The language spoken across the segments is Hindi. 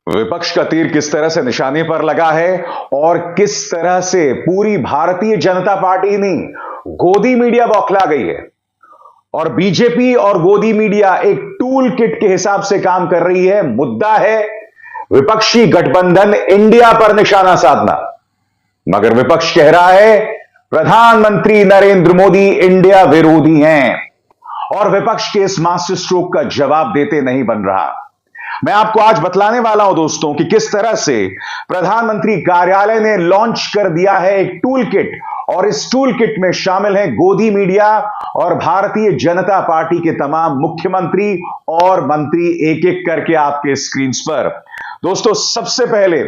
विपक्ष का तीर किस तरह से निशाने पर लगा है और किस तरह से पूरी भारतीय जनता पार्टी नहीं गोदी मीडिया बौखला गई है और बीजेपी और गोदी मीडिया एक टूल किट के हिसाब से काम कर रही है। मुद्दा है विपक्षी गठबंधन इंडिया पर निशाना साधना, मगर विपक्ष कह रहा है प्रधानमंत्री नरेंद्र मोदी इंडिया विरोधी हैं और विपक्ष के इस मास्टर स्ट्रोक का जवाब देते नहीं बन रहा। मैं आपको आज बतलाने वाला हूं दोस्तों कि किस तरह से प्रधानमंत्री कार्यालय ने लॉन्च कर दिया है एक टूल किट और इस टूल किट में शामिल है गोदी मीडिया और भारतीय जनता पार्टी के तमाम मुख्यमंत्री और मंत्री एक एक करके आपके स्क्रीन पर। दोस्तों, सबसे पहले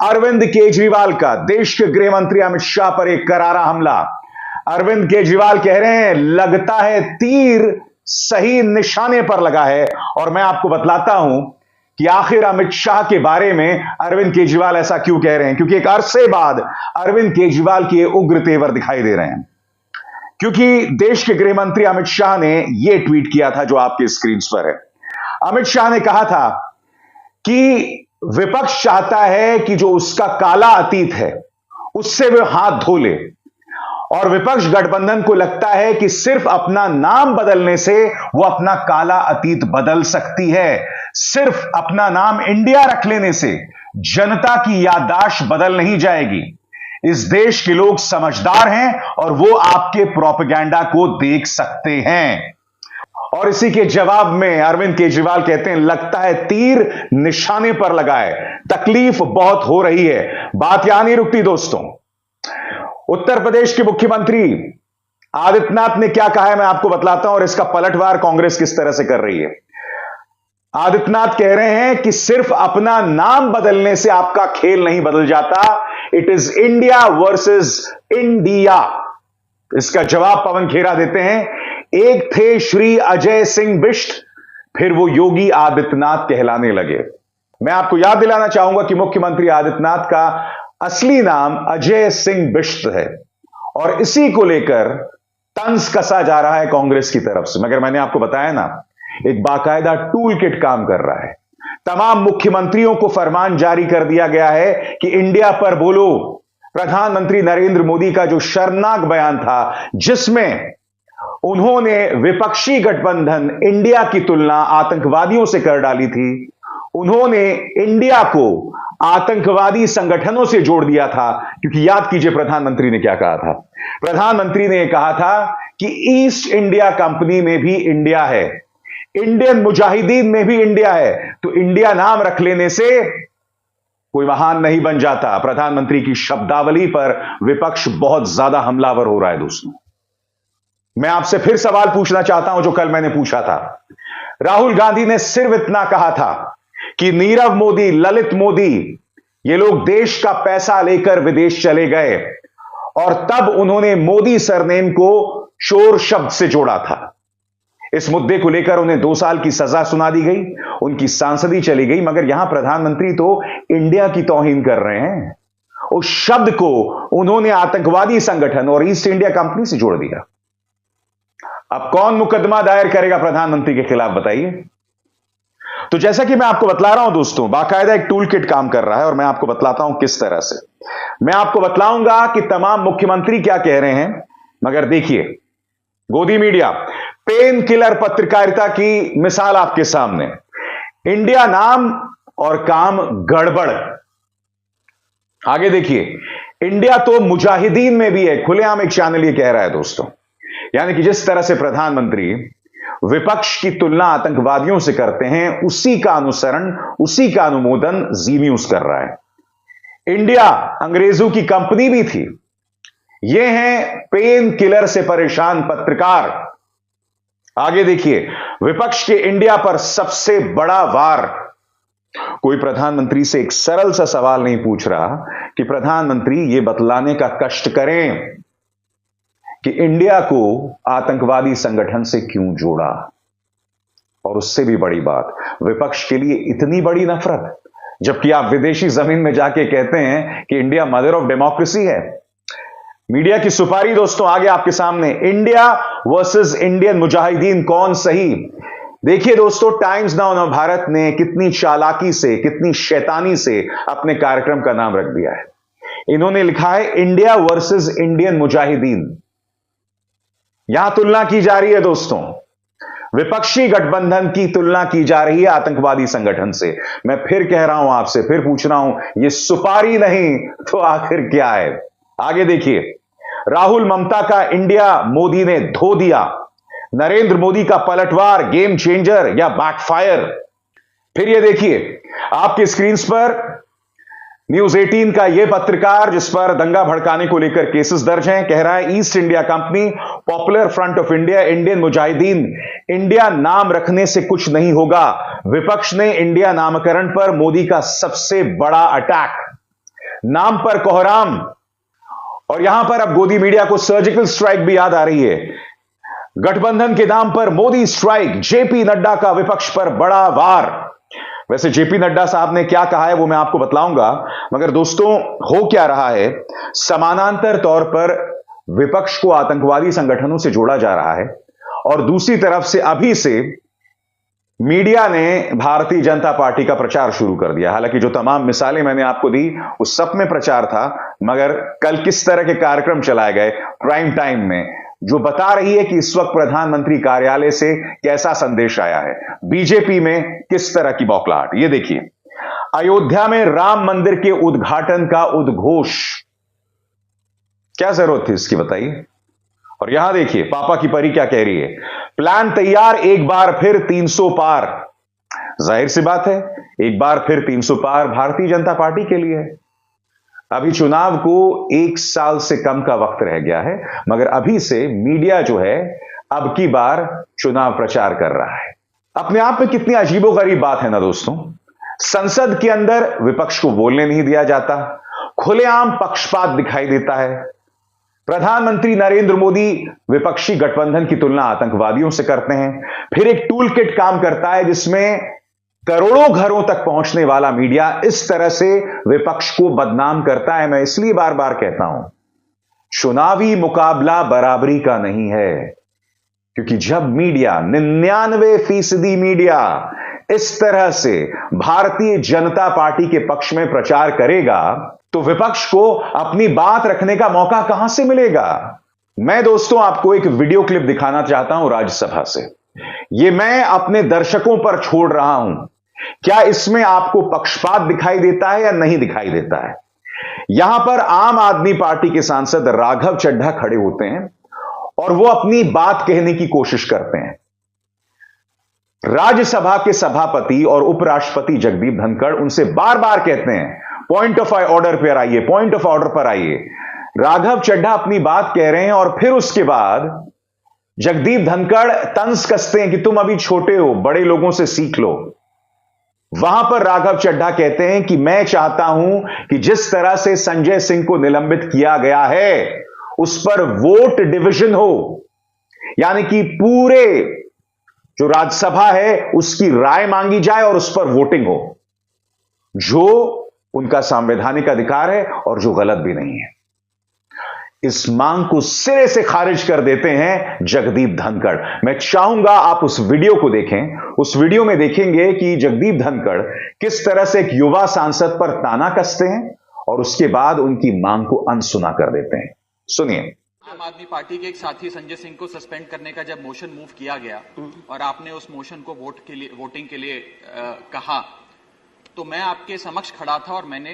अरविंद केजरीवाल का देश के गृह मंत्री अमित शाह पर एक करारा हमला। अरविंद केजरीवाल कह रहे हैं लगता है तीर सही निशाने पर लगा है और मैं आपको बतलाता हूं कि आखिर अमित शाह के बारे में अरविंद केजरीवाल ऐसा क्यों कह रहे हैं, क्योंकि एक अरसे बाद अरविंद केजरीवाल के उग्र तेवर दिखाई दे रहे हैं। क्योंकि देश के गृह मंत्री अमित शाह ने यह ट्वीट किया था जो आपके स्क्रीन पर है। अमित शाह ने कहा था कि विपक्ष चाहता है कि जो उसका काला अतीत है उससे वे हाथ धो ले और विपक्ष गठबंधन को लगता है कि सिर्फ अपना नाम बदलने से वो अपना काला अतीत बदल सकती है। सिर्फ अपना नाम इंडिया रख लेने से जनता की याददाश्त बदल नहीं जाएगी। इस देश के लोग समझदार हैं और वो आपके प्रोपेगेंडा को देख सकते हैं। और इसी के जवाब में अरविंद केजरीवाल कहते हैं लगता है तीर निशाने पर लगा है, तकलीफ बहुत हो रही है। बात यहां नहीं रुकती दोस्तों। उत्तर प्रदेश के मुख्यमंत्री आदित्यनाथ ने क्या कहा है मैं आपको बतलाता हूं और इसका पलटवार कांग्रेस किस तरह से कर रही है। आदित्यनाथ कह रहे हैं कि सिर्फ अपना नाम बदलने से आपका खेल नहीं बदल जाता, it is India versus India. इसका जवाब पवन खेरा देते हैं, एक थे श्री अजय सिंह बिष्ट, फिर वो योगी आदित्यनाथ कहलाने लगे। मैं आपको याद दिलाना चाहूंगा कि मुख्यमंत्री आदित्यनाथ का असली नाम अजय सिंह बिष्ट है और इसी को लेकर तंज कसा जा रहा है कांग्रेस की तरफ से। मगर मैंने आपको बताया ना, एक बाकायदा टूल किट काम कर रहा है। तमाम मुख्यमंत्रियों को फरमान जारी कर दिया गया है कि इंडिया पर बोलो। प्रधानमंत्री नरेंद्र मोदी का जो शर्मनाक बयान था जिसमें उन्होंने विपक्षी गठबंधन इंडिया की तुलना आतंकवादियों से कर डाली थी, उन्होंने इंडिया को आतंकवादी संगठनों से जोड़ दिया था। क्योंकि याद कीजिए प्रधानमंत्री ने क्या कहा था। प्रधानमंत्री ने कहा था कि ईस्ट इंडिया कंपनी में भी इंडिया है, इंडियन मुजाहिदीन में भी इंडिया है, तो इंडिया नाम रख लेने से कोई महान नहीं बन जाता। प्रधानमंत्री की शब्दावली पर विपक्ष बहुत ज्यादा हमलावर हो रहा है दोस्तों। मैं आपसे फिर सवाल पूछना चाहता हूं जो कल मैंने पूछा था। राहुल गांधी ने सिर्फ इतना कहा था कि नीरव मोदी, ललित मोदी, ये लोग देश का पैसा लेकर विदेश चले गए और तब उन्होंने मोदी सरनेम को शोर शब्द से जोड़ा था। इस मुद्दे को लेकर उन्हें 2 साल की सजा सुना दी गई, उनकी सांसदी चली गई। मगर यहां प्रधानमंत्री तो इंडिया की तौहीन कर रहे हैं। उस शब्द को उन्होंने आतंकवादी संगठन और ईस्ट इंडिया कंपनी से जोड़ दिया। अब कौन मुकदमा दायर करेगा प्रधानमंत्री के खिलाफ बताइए। तो जैसा कि मैं आपको बतला रहा हूं दोस्तों, बाकायदा एक टूल किट काम कर रहा है और मैं आपको बतलाता हूं किस तरह से। मैं आपको बतलाऊंगा कि तमाम मुख्यमंत्री क्या कह रहे हैं। मगर देखिए, गोदी मीडिया पेन किलर पत्रकारिता की मिसाल आपके सामने। इंडिया नाम और काम गड़बड़। आगे देखिए, इंडिया तो मुजाहिदीन में भी है, खुलेआम एक चैनल ये कह रहा है दोस्तों। यानी कि जिस तरह से प्रधानमंत्री विपक्ष की तुलना आतंकवादियों से करते हैं, उसी का अनुसरण, उसी का अनुमोदन जी न्यूज कर रहा है। इंडिया अंग्रेजों की कंपनी भी थी। ये हैं पेन किलर से परेशान पत्रकार। आगे देखिए, विपक्ष के इंडिया पर सबसे बड़ा वार। कोई प्रधानमंत्री से एक सरल सा सवाल नहीं पूछ रहा कि प्रधानमंत्री ये बतलाने का कष्ट करें कि इंडिया को आतंकवादी संगठन से क्यों जोड़ा। और उससे भी बड़ी बात, विपक्ष के लिए इतनी बड़ी नफरत, जबकि आप विदेशी जमीन में जाके कहते हैं कि इंडिया मदर ऑफ डेमोक्रेसी है। मीडिया की सुपारी दोस्तों आगे आपके सामने। इंडिया वर्सेस इंडियन मुजाहिदीन कौन सही। देखिए दोस्तों, टाइम्स नाउ नवभारत ने कितनी चालाकी से, कितनी शैतानी से अपने कार्यक्रम का नाम रख दिया है। इन्होंने लिखा है इंडिया वर्सेस इंडियन मुजाहिदीन। यहां तुलना की जा रही है दोस्तों, विपक्षी गठबंधन की तुलना की जा रही है आतंकवादी संगठन से। मैं फिर कह रहा हूं, आपसे फिर पूछ रहा हूं, ये सुपारी नहीं तो आखिर क्या है? आगे देखिए, राहुल ममता का इंडिया मोदी ने धो दिया, नरेंद्र मोदी का पलटवार गेम चेंजर या बैकफायर। फिर ये देखिए आपकी स्क्रीन पर न्यूज 18 का यह पत्रकार, जिस पर दंगा भड़काने को लेकर केसेस दर्ज हैं, कह रहा है east India company, popular front of India, Indian Mujahideen, India नाम रखने से कुछ नहीं होगा। विपक्ष ने इंडिया नामकरण पर मोदी का सबसे बड़ा अटैक, नाम पर कोहराम। और यहां पर अब गोदी मीडिया को सर्जिकल स्ट्राइक भी याद आ रही है। गठबंधन के नाम पर मोदी स्ट्राइक, जेपी नड्डा का विपक्ष पर बड़ा वार। वैसे जेपी नड्डा साहब ने क्या कहा है वो मैं आपको बतलाऊंगा, मगर दोस्तों हो क्या रहा है, समानांतर तौर पर विपक्ष को आतंकवादी संगठनों से जोड़ा जा रहा है और दूसरी तरफ से अभी से मीडिया ने भारतीय जनता पार्टी का प्रचार शुरू कर दिया। हालांकि जो तमाम मिसालें मैंने आपको दी उस सब में प्रचार था, मगर कल किस तरह के कार्यक्रम चलाए गए प्राइम टाइम में, जो बता रही है कि इस वक्त प्रधानमंत्री कार्यालय से कैसा संदेश आया है, बीजेपी में किस तरह की बौखलाहट। ये देखिए, अयोध्या में राम मंदिर के उद्घाटन का उद्घोष, क्या जरूरत थी इसकी बताइए। और यहां देखिए पापा की परी क्या कह रही है, प्लान तैयार, एक बार फिर 300 पार। जाहिर सी बात है, एक बार फिर 300 पार भारतीय जनता पार्टी के लिए है। अभी चुनाव को 1 साल से कम का वक्त रह गया है, मगर अभी से मीडिया जो है अब की बार चुनाव प्रचार कर रहा है। अपने आप में कितनी अजीबोगरीब बात है ना दोस्तों। संसद के अंदर विपक्ष को बोलने नहीं दिया जाता, खुलेआम पक्षपात दिखाई देता है। प्रधानमंत्री नरेंद्र मोदी विपक्षी गठबंधन की तुलना आतंकवादियों से करते हैं। फिर एक टूल किट काम करता है जिसमें करोड़ों घरों तक पहुंचने वाला मीडिया इस तरह से विपक्ष को बदनाम करता है। मैं इसलिए बार बार कहता हूं, चुनावी मुकाबला बराबरी का नहीं है, क्योंकि जब मीडिया 99% मीडिया इस तरह से भारतीय जनता पार्टी के पक्ष में प्रचार करेगा तो विपक्ष को अपनी बात रखने का मौका कहां से मिलेगा। मैं दोस्तों आपको एक वीडियो क्लिप दिखाना चाहता हूं राज्यसभा से। यह मैं अपने दर्शकों पर छोड़ रहा हूं, क्या इसमें आपको पक्षपात दिखाई देता है या नहीं दिखाई देता है। यहां पर आम आदमी पार्टी के सांसद राघव चड्ढा खड़े होते हैं और वो अपनी बात कहने की कोशिश करते हैं। राज्यसभा के सभापति और उपराष्ट्रपति जगदीप धनखड़ उनसे बार बार कहते हैं पॉइंट ऑफ ऑर्डर पर आइए, पॉइंट ऑफ ऑर्डर पर आइए। राघव चड्ढा अपनी बात कह रहे हैं और फिर उसके बाद जगदीप धनखड़ तंज कसते हैं कि तुम अभी छोटे हो, बड़े लोगों से सीख लो। वहां पर राघव चड्ढा कहते हैं कि मैं चाहता हूं कि जिस तरह से संजय सिंह को निलंबित किया गया है उस पर वोट डिवीजन हो, यानी कि पूरे जो राज्यसभा है उसकी राय मांगी जाए और उस पर वोटिंग हो, जो उनका संवैधानिक अधिकार है और जो गलत भी नहीं है। इस मांग को सिरे से खारिज कर देते हैं जगदीप धनखड़। मैं चाहूंगा आप उस वीडियो को देखें। उस वीडियो में देखेंगे कि जगदीप धनखड़ किस तरह से एक युवा सांसद पर ताना कसते हैं और उसके बाद उनकी मांग को अनसुना कर देते हैं। सुनिए। आम आदमी पार्टी के एक साथी संजय सिंह को सस्पेंड करने का जब मोशन मूव किया गया और आपने उस मोशन को वोटिंग के लिए कहा, तो मैं आपके समक्ष खड़ा था और मैंने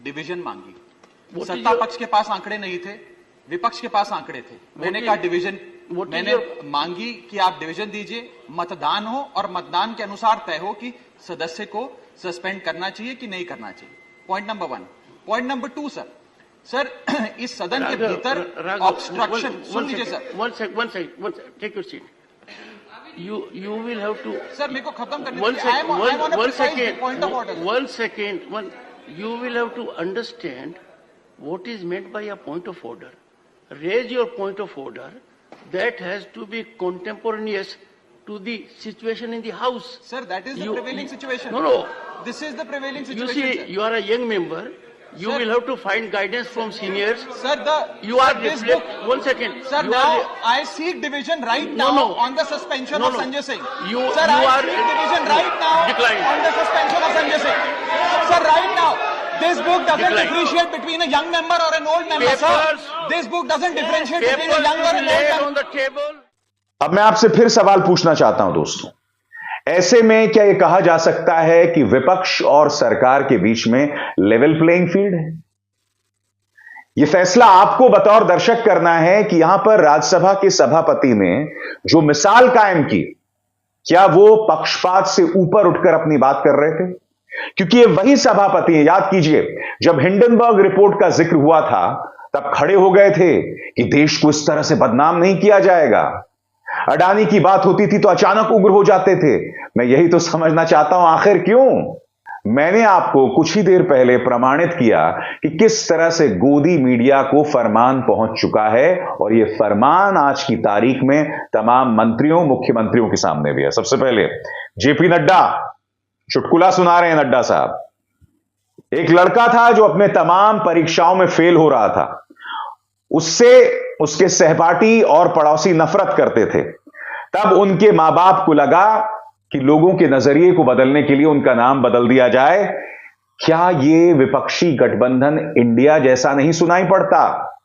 डिवीजन मांगी। सत्ता पक्ष के पास आंकड़े नहीं थे, विपक्ष के पास आंकड़े थे। मैंने कहा डिवीजन, मैंने मांगी कि आप डिवीजन दीजिए, मतदान हो और मतदान के अनुसार तय हो कि सदस्य को सस्पेंड करना चाहिए कि नहीं करना चाहिए। Point number 1। Point number 2 sir, इस सदन के भीतर ऑब्स्ट्रक्शन, सुन लीजिए sir. One second, take your seat. You will have to. Sir मेरे को खत्म करने दीजिए। One second. You will have to understand what is meant by a point of order. Raise your point of order. That has to be contemporaneous to the situation in the House. Sir, that is the prevailing situation. No. This is the prevailing situation. You see, you are a young member. You Sir- will have to find guidance from seniors. Sir, You are this reflect. book. One second. Sir, You now are- I seek division right No, now no. on the suspension No, of no. Sanjay Singh. You- Sir, you I are- seek division right now Decline. on the suspension of Sanjay Singh. Sir, right now, this book doesn't Decline. differentiate between a young member or an old member, sir. Papers- This book doesn't differentiate between a Papers young or will an be old laid member. on the table. अब मैं आपसे फिर सवाल पूछना चाहता हूं दोस्तों, ऐसे में क्या यह कहा जा सकता है कि विपक्ष और सरकार के बीच में लेवल प्लेइंग फील्ड है? यह फैसला आपको बतौर दर्शक करना है कि यहां पर राज्यसभा के सभापति ने जो मिसाल कायम की, क्या वो पक्षपात से ऊपर उठकर अपनी बात कर रहे थे? क्योंकि ये वही सभापति हैं, याद कीजिए, जब हिंडनबर्ग रिपोर्ट का जिक्र हुआ था तब खड़े हो गए थे कि देश को इस तरह से बदनाम नहीं किया जाएगा। अडानी की बात होती थी तो अचानक उग्र हो जाते थे। मैं यही तो समझना चाहता हूं, आखिर क्यों? मैंने आपको कुछ ही देर पहले प्रमाणित किया कि किस तरह से गोदी मीडिया को फरमान पहुंच चुका है, और यह फरमान आज की तारीख में तमाम मंत्रियों, मुख्यमंत्रियों के सामने भी है। सबसे पहले जेपी नड्डा चुटकुला सुना रहे हैं। नड्डा साहब, एक लड़का था जो अपने तमाम परीक्षाओं में फेल हो रहा था, उससे उसके सहपाठी और पड़ोसी नफरत करते थे। तब उनके मां बाप को लगा कि लोगों के नजरिए को बदलने के लिए उनका नाम बदल दिया जाए। क्या यह विपक्षी गठबंधन इंडिया जैसा नहीं सुनाई पड़ता?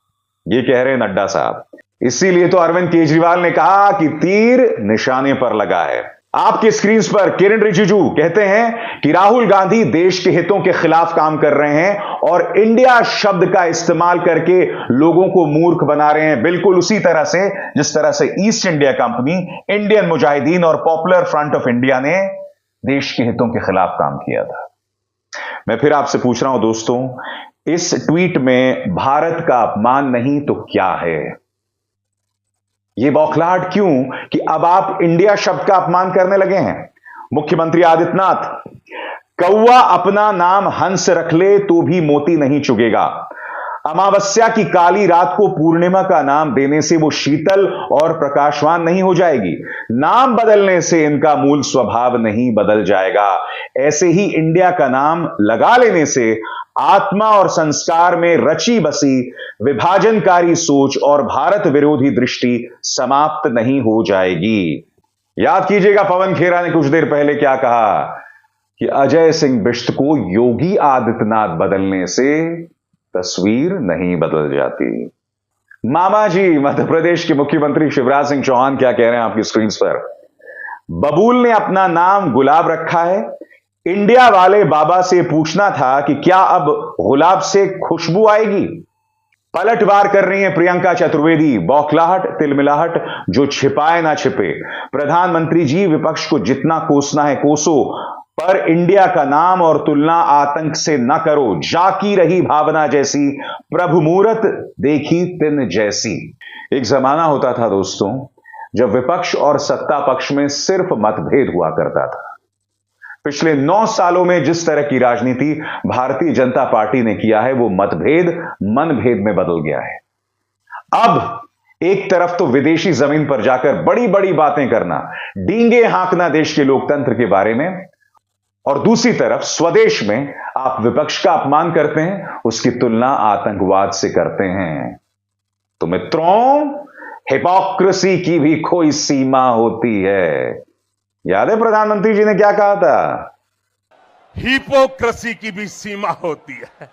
यह कह रहे हैं नड्डा साहब। इसीलिए तो अरविंद केजरीवाल ने कहा कि तीर निशाने पर लगा है। आपके स्क्रीन पर किरण रिजिजू कहते हैं कि राहुल गांधी देश के हितों के खिलाफ काम कर रहे हैं और इंडिया शब्द का इस्तेमाल करके लोगों को मूर्ख बना रहे हैं, बिल्कुल उसी तरह से जिस तरह से east India company, Indian Mujahideen और पॉपुलर फ्रंट ऑफ इंडिया ने देश के हितों के खिलाफ काम किया था। मैं फिर आपसे पूछ रहा हूं दोस्तों, इस ट्वीट में भारत का अपमान नहीं तो क्या है? यह बौखलाहट क्यों कि अब आप इंडिया शब्द का अपमान करने लगे हैं? मुख्यमंत्री आदित्यनाथ, कौवा अपना नाम हंस रख ले तो भी मोती नहीं चुगेगा। अमावस्या की काली रात को पूर्णिमा का नाम देने से वो शीतल और प्रकाशवान नहीं हो जाएगी। नाम बदलने से इनका मूल स्वभाव नहीं बदल जाएगा। ऐसे ही इंडिया का नाम लगा लेने से आत्मा और संस्कार में रची बसी विभाजनकारी सोच और भारत विरोधी दृष्टि समाप्त नहीं हो जाएगी। याद कीजिएगा, पवन खेरा ने कुछ देर पहले क्या कहा कि अजय सिंह बिष्ट को योगी आदित्यनाथ बदलने से तस्वीर नहीं बदल जाती। मामा जी, मध्य प्रदेश के मुख्यमंत्री शिवराज सिंह चौहान क्या कह रहे हैं आपकी स्क्रीन पर? बबूल ने अपना नाम गुलाब रखा है। इंडिया वाले बाबा से पूछना था कि क्या अब गुलाब से खुशबू आएगी? पलटवार कर रही हैं प्रियंका चतुर्वेदी। बौखलाहट, तिलमिलाहट जो छिपाए ना छिपे। प्रधानमंत्री जी, विपक्ष को जितना कोसना है कोसो, पर इंडिया का नाम और तुलना आतंक से न करो। जाकी रही भावना जैसी, प्रभु मूरत देखी तिन जैसी। एक जमाना होता था दोस्तों जब विपक्ष और सत्ता पक्ष में सिर्फ मतभेद हुआ करता था। पिछले 9 सालों में जिस तरह की राजनीति भारतीय जनता पार्टी ने किया है, वो मतभेद मनभेद में बदल गया है। अब एक तरफ तो विदेशी जमीन पर जाकर बड़ी बड़ी बातें करना, डींगे हाँकना देश के लोकतंत्र के बारे में, और दूसरी तरफ स्वदेश में आप विपक्ष का अपमान करते हैं, उसकी तुलना आतंकवाद से करते हैं। तो मित्रों, हिपोक्रेसी की भी कोई सीमा होती है। याद है प्रधानमंत्री जी ने क्या कहा था? हिपोक्रेसी की भी सीमा होती है।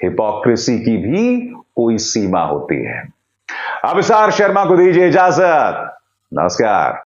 हिपोक्रेसी की भी कोई सीमा होती है। अभिसार शर्मा को दीजिए इजाजत। नमस्कार।